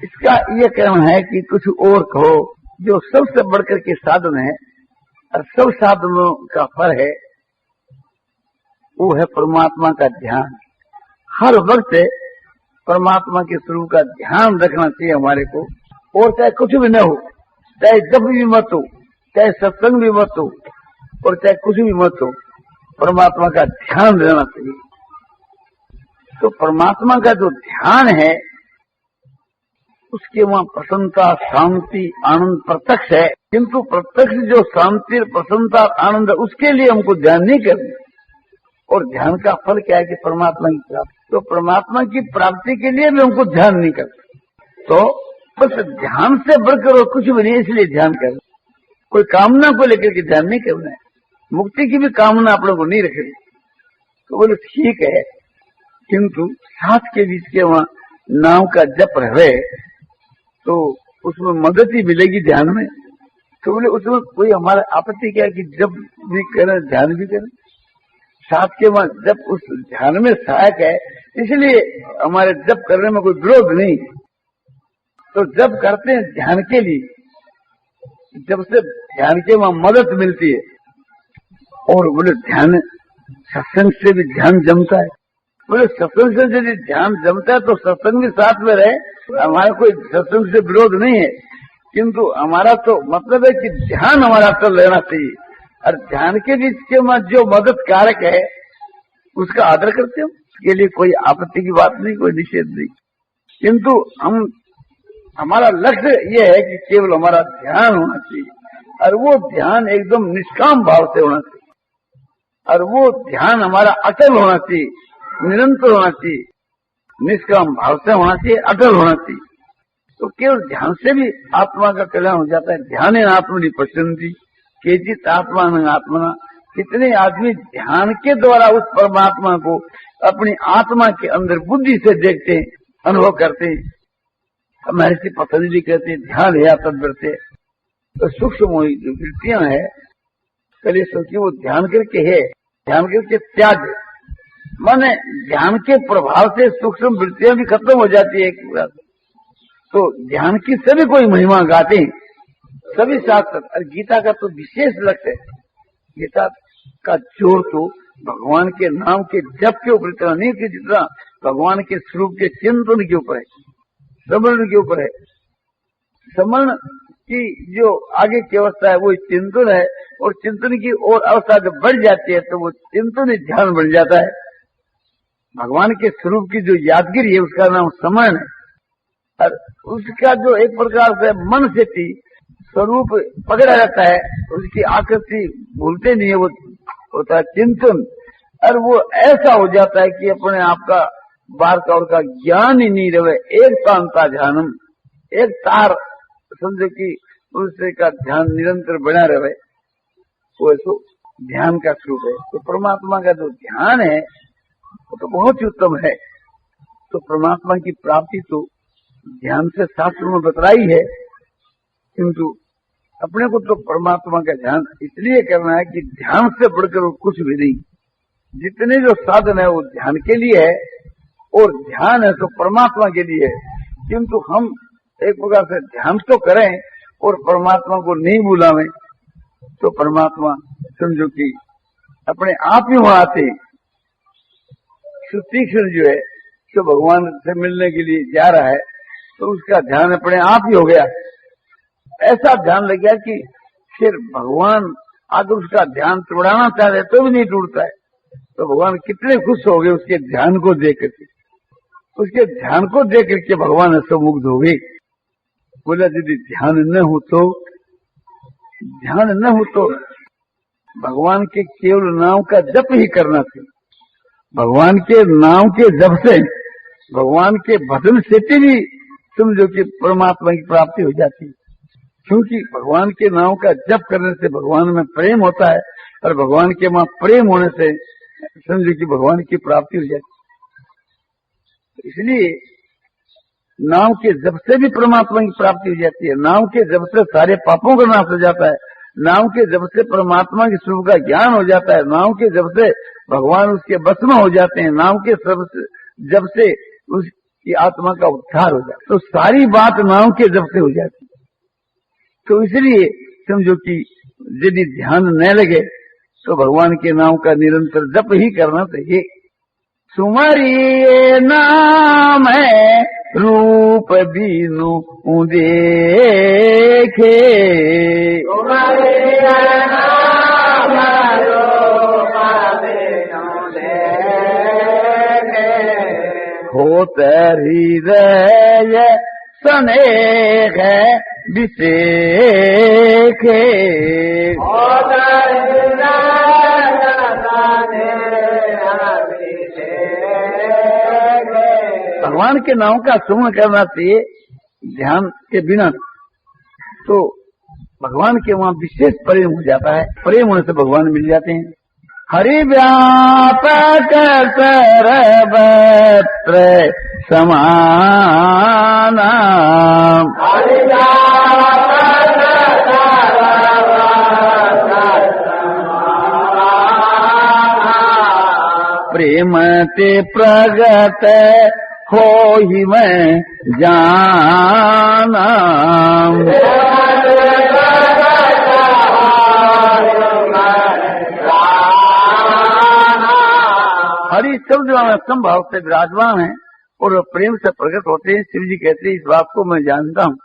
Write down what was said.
इसका ये कहना है कि कुछ और कहो, जो सबसे बढ़कर के साधन है और सब साधनों का फल है, वो है परमात्मा का ध्यान। हर वक्त परमात्मा के स्वरूप का ध्यान रखना चाहिए हमारे को। और चाहे कुछ भी न हो, चाहे जब भी मत हो, चाहे सत्संग भी मत हो, और चाहे कुछ भी मत हो, परमात्मा का ध्यान रहना चाहिए। तो परमात्मा का जो ध्यान है, उसके वहां प्रसन्नता, शांति, आनंद प्रत्यक्ष है। किंतु प्रत्यक्ष जो शांति, प्रसन्नता, आनंद है, उसके लिए हमको ध्यान नहीं करना। और ध्यान का फल क्या है कि परमात्मा की प्राप्ति। तो परमात्मा की प्राप्ति के लिए भी हमको ध्यान नहीं करना। तो बस ध्यान से बढ़कर और कुछ भी नहीं, इसलिए ध्यान करना। कोई कामना को लेकर के ध्यान नहीं करना है। मुक्ति की भी कामना आप लोगों को नहीं रखनी। तो बोले ठीक है, किंतु साथ के बीच के वहां नाम का जप रहे तो उसमें मदद ही मिलेगी ध्यान में। तो बोले उसमें कोई हमारा आपत्ति क्या है कि जप भी करें, ध्यान भी करें। साथ के वहां जप उस ध्यान में सहायक है, इसलिए हमारे जप करने में कोई विरोध नहीं। तो जप करते हैं ध्यान के लिए, जब से ध्यान के वहां मदद मिलती है। और बोले ध्यान सत्संग से भी ध्यान जमता है। बोले सत्संग से यदि ध्यान जमता है तो सत्संग भी साथ में रहे, हमारा कोई सत्संग से विरोध नहीं है। किंतु हमारा तो मतलब है कि ध्यान हमारा चल रहना चाहिए। और ध्यान के बीच के में जो मदद कारक है उसका आदर करते हो, उसके लिए कोई आपत्ति की बात नहीं, कोई निषेध नहीं। किंतु हमारा लक्ष्य ये है कि केवल हमारा ध्यान होना चाहिए, और वो ध्यान एकदम निष्काम भाव से होना चाहिए, और वो ध्यान हमारा अटल होना चाहिए, निरंतर होना चाहिए, निष्काम भाव से होना चाहिए, अटल होना चाहिए। तो केवल ध्यान से भी आत्मा का कल्याण हो जाता है। ध्यान आत्मनि पश्यन्ति केचित् आत्मान आत्मना। कितने आदमी ध्यान के द्वारा उस परमात्मा को अपनी आत्मा के अंदर बुद्धि से देखते हैं, अनुभव करते हैं। हमारे से पतंजलि कहते हैं ध्यान है तद्वृत्ते। तो सूक्ष्म जो वृत्तियां है कलेशों की, वो ध्यान करके है, ध्यान करके त्याग। माने ध्यान के प्रभाव से सूक्ष्म वृत्तियां भी खत्म हो जाती है एक बार। तो ध्यान की सभी कोई महिमा गाते हैं, सभी शास्त्र। और गीता का तो विशेष लक्ष्य है। गीता का जोर तो भगवान के नाम के जप के ऊपर इतना नहीं कि जितना भगवान के स्वरूप के चिंतन के ऊपर है, स्मरण के ऊपर है। स्मरण की जो आगे की अवस्था है वो चिंतन है, और चिंतन की और अवस्था जब बढ़ जाती है तो वो चिंतन ही ध्यान बन जाता है। भगवान के स्वरूप की जो यादगिरी है उसका नाम स्मरण है। और उसका जो एक प्रकार से मन से थी स्वरूप पकड़ा रहता है, उसकी आकृति भूलते नहीं है, वो होता है चिंतन। और वो ऐसा हो जाता है कि अपने आप का बार का और का ज्ञान ही नहीं रहे। एक तांता ध्यानम, एक तार समझो कि उससे का ध्यान निरंतर बना रहे, वो ऐसो ध्यान का स्वरूप है। तो परमात्मा का जो ध्यान है वो तो बहुत ही उत्तम है। तो परमात्मा की प्राप्ति तो ध्यान से शास्त्र में बतलाई है, किंतु अपने को तो परमात्मा का ध्यान इसलिए करना है कि ध्यान से बढ़कर कुछ भी नहीं। जितने जो साधन है वो ध्यान के लिए है, और ध्यान है तो परमात्मा के लिए है। किंतु हम एक प्रकार से ध्यान तो करें और परमात्मा को नहीं बुलावें, तो परमात्मा समझो कि अपने आप ही वहां आते। तीक्ष्ण जो है जो भगवान से मिलने के लिए जा रहा है, तो उसका ध्यान अपने आप ही हो गया। ऐसा ध्यान लग गया कि फिर भगवान अगर उसका ध्यान तोड़ाना चाह रहे तो भी नहीं टूटता है। तो भगवान कितने खुश हो गए उसके ध्यान को देख करके। उसके ध्यान को देख करके भगवान ऐसे मुग्ध हो गए। बोला यदि ध्यान न हो तो भगवान के केवल नाम का जप ही करना चाहिए। भगवान के नाम के जप से, भगवान के भजन से भी समझो कि परमात्मा की प्राप्ति हो जाती है। क्योंकि भगवान के नाम का जप करने से भगवान में प्रेम होता है, और भगवान के वहां प्रेम होने से समझो कि भगवान की प्राप्ति हो जाती है। इसलिए नाम के जप से भी परमात्मा की प्राप्ति हो जाती है। नाम के जप से सारे पापों का नाश हो जाता है। नाम के जप से परमात्मा के स्वरूप का ज्ञान हो जाता है। नाम के जप से भगवान उसके बस में हो जाते हैं। नाम के जप से कि आत्मा का उद्धार हो जाए, तो सारी बात नाम के जब से हो जाती। तो इसलिए समझो कि यदि ध्यान न लगे तो भगवान के नाम का निरंतर जप ही करना चाहिए। सुमरिए नाम है रूप बीनु देखे, होत हृदय स्नेह विषेखे, भगवान के नाम का सुमन करना चाहिए ध्यान के बिना। तो भगवान के वहां विशेष प्रेम हो जाता है, प्रेम होने से भगवान मिल जाते हैं। हरि व्यापक सर्वत्र समान, प्रेम ते प्रगट हो ही मैं जाना, हरि शब्द संभाव से विराजमान है और प्रेम से प्रकट होते हैं। शिव जी कहते हैं इस बात को मैं जानता हूँ।